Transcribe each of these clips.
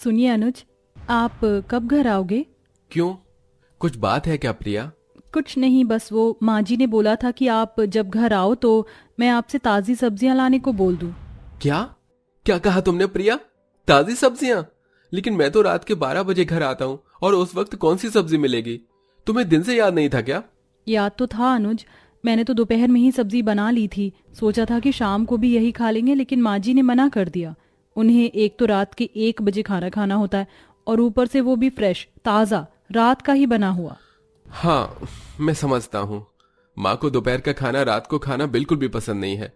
सुनिए अनुज, आप कब घर आओगे? क्यों, कुछ बात है क्या प्रिया? कुछ नहीं, बस वो माँ जी ने बोला था कि आप जब घर आओ तो मैं आपसे ताज़ी सब्जियां लाने को बोल दूं। क्या क्या कहा तुमने प्रिया? ताजी सब्जियां? लेकिन मैं तो रात के 12 बजे घर आता हूँ, और उस वक्त कौन सी सब्जी मिलेगी? तुम्हें दिन से याद नहीं था क्या? याद तो था अनुज, मैंने तो दोपहर में ही सब्जी बना ली थी। सोचा था कि शाम को भी यही खा लेंगे, लेकिन माँ जी ने मना कर दिया। उन्हें एक तो रात के 1 बजे खाना खाना होता है, और ऊपर से वो भी फ्रेश ताज़ा रात का ही बना हुआ। हाँ, मैं समझता हूँ। माँ को दोपहर का खाना रात को खाना बिल्कुल भी पसंद नहीं है।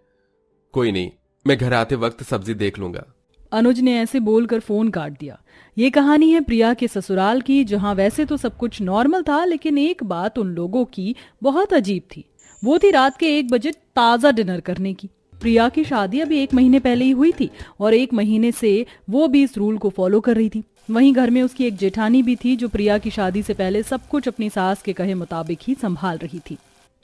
कोई नहीं, मैं घर आते वक्त सब्जी देख लूंगा। अनुज ने ऐसे बोलकर फोन काट दिया। ये कहानी है प्रिया के ससुराल की, जहां वैसे तो सब कुछ नॉर्मल था, लेकिन एक बात उन लोगों की बहुत अजीब थी। वो थी रात के 1 बजे ताज़ा डिनर करने की। प्रिया की शादी अभी 1 महीने पहले ही हुई थी, और 1 महीने से वो भी इस रूल को फॉलो कर रही थी। वहीं घर में उसकी एक जेठानी भी थी, जो प्रिया की शादी से पहले सब कुछ अपनी सास के कहे मुताबिक ही संभाल रही थी।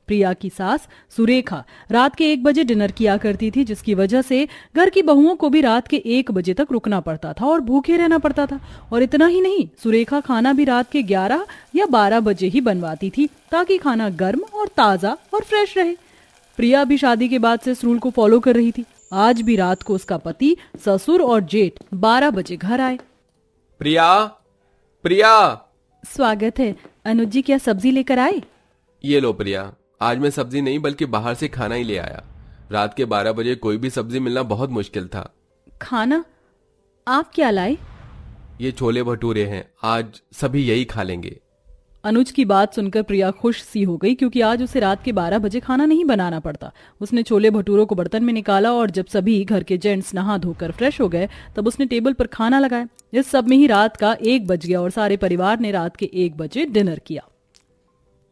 प्रिया की सास सुरेखा रात के 1 बजे डिनर किया करती थी, जिसकी वजह से घर की बहुओं को भी रात के 1 बजे तक रुकना पड़ता था और भूखे रहना पड़ता था। और इतना ही नहीं, सुरेखा खाना भी रात के 11 या 12 बजे ही बनवाती थी, ताकि खाना गर्म और ताज़ा और फ्रेश रहे। प्रिया भी शादी के बाद से इस रूल को फॉलो कर रही थी। आज भी रात को उसका पति, ससुर और जेठ 12 बजे घर आए। प्रिया, प्रिया! स्वागत है अनुज जी, क्या सब्जी लेकर आए? ये लो प्रिया, आज मैं सब्जी नहीं बल्कि बाहर से खाना ही ले आया। रात के 12 बजे कोई भी सब्जी मिलना बहुत मुश्किल था। खाना? आप क्या लाए? ये छोले भटूरे हैं, आज सभी यही खा लेंगे। अनुज की बात सुनकर प्रिया खुश सी हो गई, क्योंकि आज उसे रात के 12 बजे खाना नहीं बनाना पड़ता। उसने छोले भटूरों को बर्तन में निकाला, और जब सभी घर के जेंट्स नहा धोकर फ्रेश हो गए, तब उसने टेबल पर खाना लगाया। इस सब में ही रात का 1 बज गया, और सारे परिवार ने रात के 1 बजे डिनर किया।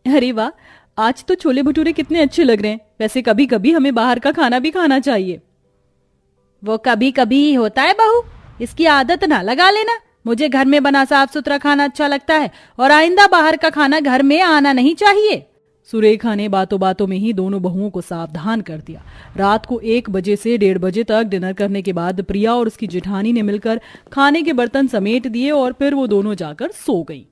अरे वाह, आज तो छोले भटूरे कितने अच्छे लग रहे हैं। वैसे कभी कभी हमें बाहर का खाना भी खाना चाहिए। वो कभी कभी ही होता है बहू, इसकी आदत ना लगा लेना। मुझे घर में बना साफ सुथरा खाना अच्छा लगता है, और आइंदा बाहर का खाना घर में आना नहीं चाहिए। सुरेखा ने बातों बातों में ही दोनों बहुओं को सावधान कर दिया। रात को 1 बजे से 1:30 बजे तक डिनर करने के बाद प्रिया और उसकी जेठानी ने मिलकर खाने के बर्तन समेट दिए, और फिर वो दोनों जाकर सो गई।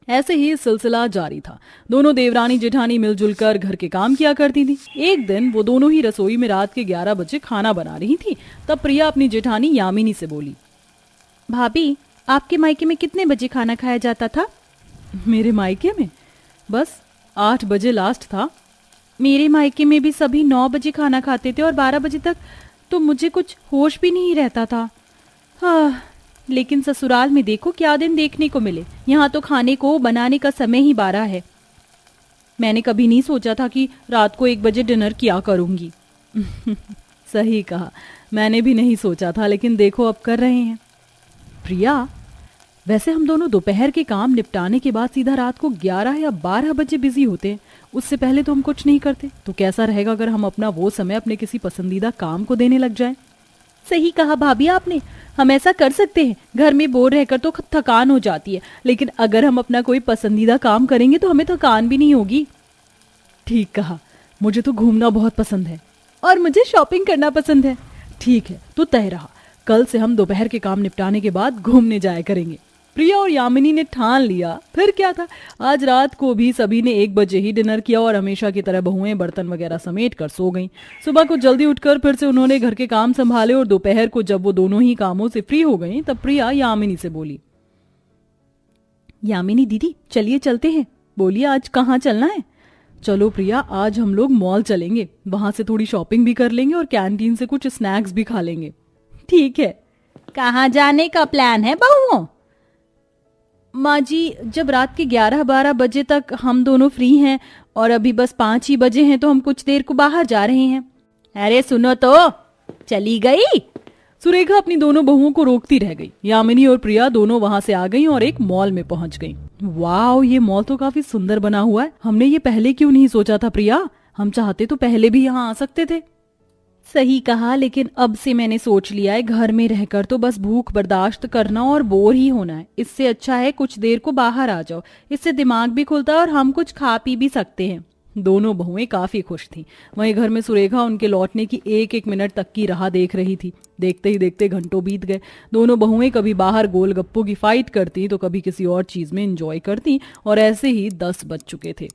ऐसे ही सिलसिला जारी था। दोनों देवरानी जेठानी मिलजुल कर घर के काम किया करती थी। एक दिन वो दोनों ही रसोई में रात के 11 बजे खाना बना रही थी। तब प्रिया अपनी जेठानी यामिनी से बोली, भाभी, आपके मायके में कितने बजे खाना खाया जाता था? मेरे मायके में बस 8 बजे लास्ट था। मेरे मायके में भी सभी 9 बजे खाना खाते थे, और 12 बजे तक तो मुझे कुछ होश भी नहीं रहता था। हाँ, लेकिन ससुराल में देखो क्या दिन देखने को मिले। यहाँ तो खाने को बनाने का समय ही 12 है। मैंने कभी नहीं सोचा था कि रात को 1 बजे डिनर किया करूंगी। सही कहा, मैंने भी नहीं सोचा था, लेकिन देखो अब कर रहे हैं। प्रिया, वैसे हम दोनों दोपहर के काम निपटाने के बाद सीधा रात को 11 या 12 बजे बिजी होते हैं। उससे पहले तो हम कुछ नहीं करते। तो कैसा रहेगा अगर हम अपना वो समय अपने किसी पसंदीदा काम को देने लग जाएं? सही कहा भाभी आपने, हम ऐसा कर सकते हैं। घर में बोर रहकर तो थकान हो जाती है, लेकिन अगर हम अपना कोई पसंदीदा काम करेंगे तो हमें थकान भी नहीं होगी। ठीक कहा, मुझे तो घूमना बहुत पसंद है, और मुझे शॉपिंग करना पसंद है। ठीक है, तो तय रहा, कल से हम दोपहर के काम निपटाने के बाद घूमने जाया करेंगे। प्रिया और यामिनी ने ठान लिया। फिर क्या था, आज रात को भी सभी ने 1 बजे ही डिनर किया, और हमेशा की तरह बहुएं बर्तन वगैरह समेट कर सो गईं। सुबह को जल्दी उठकर फिर से उन्होंने घर के काम संभाले, और दोपहर को जब वो दोनों ही कामों से फ्री हो गईं, तब प्रिया यामिनी से बोली, यामिनी दीदी, चलिए चलते हैं। बोलिए, आज कहाँ चलना है? चलो प्रिया, आज हम लोग मॉल चलेंगे। वहां से थोड़ी शॉपिंग भी कर लेंगे, और कैंटीन से कुछ स्नैक्स भी खा लेंगे। ठीक है। कहाँ जाने का प्लान है बहुओं? माँ जी, जब रात के 11-12 बजे तक हम दोनों फ्री हैं, और अभी बस 5 ही बजे हैं, तो हम कुछ देर को बाहर जा रहे हैं। अरे सुनो तो, चली गई? सुरेखा अपनी दोनों बहुओं को रोकती रह गई। यामिनी और प्रिया दोनों वहां से आ गईं और एक मॉल में पहुंच गईं। वाह, ये मॉल तो काफी सुंदर बना हुआ है। हमने ये पहले क्यों नहीं सोचा था प्रिया? हम चाहते तो पहले भी यहाँ आ सकते थे। सही कहा, लेकिन अब से मैंने सोच लिया है, घर में रहकर तो बस भूख बर्दाश्त करना और बोर ही होना है। इससे अच्छा है कुछ देर को बाहर आ जाओ। इससे दिमाग भी खुलता है, और हम कुछ खा पी भी सकते हैं। दोनों बहुएं काफी खुश थीं। वहीं घर में सुरेखा उनके लौटने की एक एक मिनट तक की राह देख रही थी। देखते ही देखते घंटों बीत गए। दोनों बहुएं कभी बाहर गोलगप्पों की फाइट करती तो कभी किसी और चीज में एंजॉय करती और ऐसे ही 10 बज चुके थे।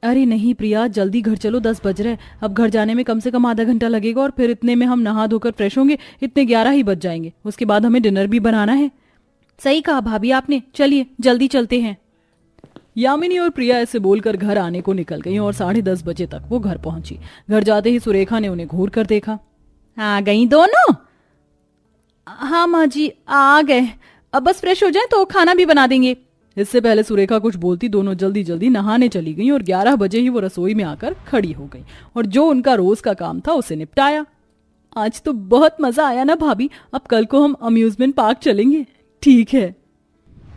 अरे नहीं प्रिया, जल्दी घर चलो, 10 बज रहे। अब घर जाने में कम से कम आधा घंटा लगेगा और फिर इतने में हम नहा धोकर फ्रेश होंगे, इतने 11 ही बज जाएंगे। उसके बाद हमें डिनर भी बनाना है। सही कहा भाभी आपने, चलिए जल्दी चलते हैं। यामिनी और प्रिया ऐसे बोलकर घर आने को निकल गई और 10:30 बजे तक वो घर पहुंची। घर जाते ही सुरेखा ने उन्हें घूर कर देखा। आ गई दोनों? हाँ माँ जी आ गए, अब बस फ्रेश हो जाए तो खाना भी बना देंगे। इससे पहले सुरेखा कुछ बोलती दोनों जल्दी जल्दी नहाने चली गईं और 11 बजे ही वो रसोई में आकर खड़ी हो गई और जो उनका रोज का काम था उसे निपटाया। आज तो बहुत मजा आया ना भाभी, अब कल को हम अम्यूजमेंट पार्क चलेंगे। ठीक है।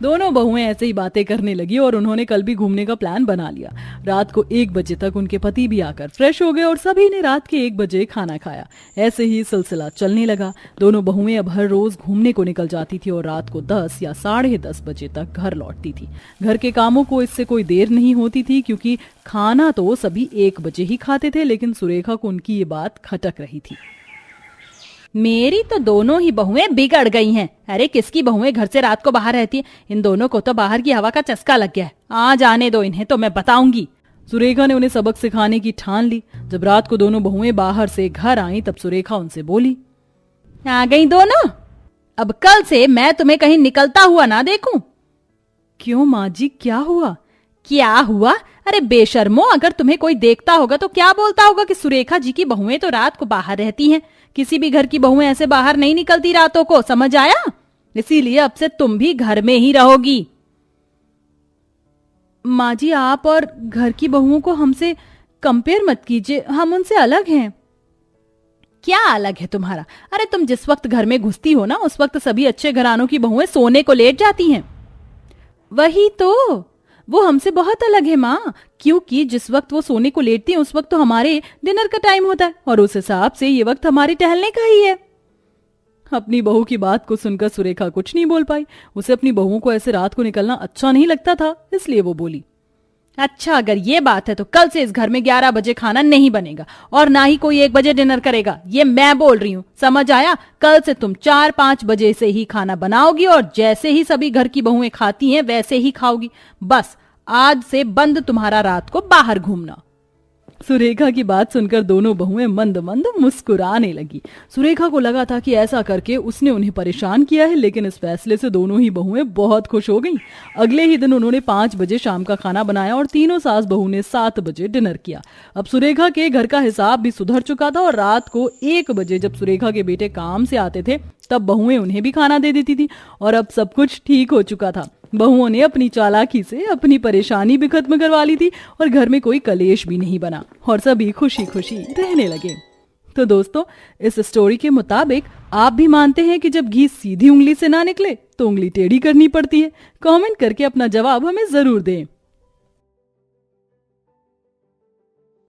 दोनों बहुएं ऐसे ही बातें करने लगी और उन्होंने कल भी घूमने का प्लान बना लिया। रात को 1 बजे तक उनके पति भी आकर फ्रेश हो गए और सभी ने रात के 1 बजे खाना खाया। ऐसे ही सिलसिला चलने लगा। दोनों बहुएं अब हर रोज घूमने को निकल जाती थी और रात को 10 या 10:30 बजे तक घर लौटती थी। घर के कामों को इससे कोई देर नहीं होती थी क्योंकि खाना तो सभी 1 बजे ही खाते थे, लेकिन सुरेखा को उनकी ये बात खटक रही थी। मेरी तो दोनों ही बहुएं बिगड़ गई हैं। अरे किसकी बहुएं घर से रात को बाहर रहती हैं? इन दोनों को तो बाहर की हवा का चस्का लग गया है। आज आने दो इन्हें, तो मैं बताऊंगी। सुरेखा ने उन्हें सबक सिखाने की ठान ली। जब रात को दोनों बहुएं बाहर से घर आईं तब सुरेखा उनसे बोली, आ गई दोनों? अब कल से मैं तुम्हें कहीं निकलता हुआ ना देखूं। क्यों माँ जी, क्या हुआ? क्या हुआ? अरे बेशर्मो, अगर तुम्हें कोई देखता होगा तो क्या बोलता होगा कि सुरेखा जी की बहुएं तो रात को बाहर रहती हैं। किसी भी घर की बहुएं ऐसे बाहर नहीं निकलती रातों को, समझ आया? इसीलिए अब से तुम भी घर में ही रहोगी। माँ जी, आप और घर की बहुओं को हमसे कंपेयर मत कीजिए, हम उनसे अलग हैं। क्या अलग है तुम्हारा? अरे तुम जिस वक्त घर में घुसती हो ना, उस वक्त सभी अच्छे घरानों की बहुएं सोने को लेट जाती हैं। वही तो, वो हमसे बहुत अलग है माँ, क्योंकि जिस वक्त वो सोने को लेटती हैं उस वक्त तो हमारे डिनर का टाइम होता है और उस हिसाब से ये वक्त हमारे टहलने का ही है। अपनी बहू की बात को सुनकर सुरेखा कुछ नहीं बोल पाई। उसे अपनी बहू को ऐसे रात को निकलना अच्छा नहीं लगता था, इसलिए वो बोली, अच्छा अगर ये बात है तो कल से इस घर में 11 बजे खाना नहीं बनेगा और ना ही कोई 1 बजे डिनर करेगा। ये मैं बोल रही हूँ, समझ आया? कल से तुम 4-5 बजे से ही खाना बनाओगी और जैसे ही सभी घर की बहुएं खाती हैं वैसे ही खाओगी। बस आज से बंद तुम्हारा रात को बाहर घूमना। सुरेखा की बात सुनकर दोनों बहुएं मंद मंद मुस्कुराने लगी। सुरेखा को लगा था कि ऐसा करके उसने उन्हें परेशान किया है, लेकिन इस फैसले से दोनों ही बहुएं बहुत खुश हो गईं। अगले ही दिन उन्होंने 5 बजे शाम का खाना बनाया और तीनों सास बहू ने 7 बजे डिनर किया। अब सुरेखा के घर का हिसाब भी सुधर चुका था और रात को 1 बजे जब सुरेखा के बेटे काम से आते थे तब बहुएं उन्हें भी खाना दे देती थी और अब सब कुछ ठीक हो चुका था। बहुओं ने अपनी चालाकी से अपनी परेशानी भी खत्म करवा ली थी और घर में कोई कलेश भी नहीं बना और सभी खुशी खुशी रहने लगे। तो दोस्तों, इस स्टोरी के मुताबिक आप भी मानते हैं कि जब घी सीधी उंगली से ना निकले तो उंगली टेढ़ी करनी पड़ती है? कमेंट करके अपना जवाब हमें जरूर दें।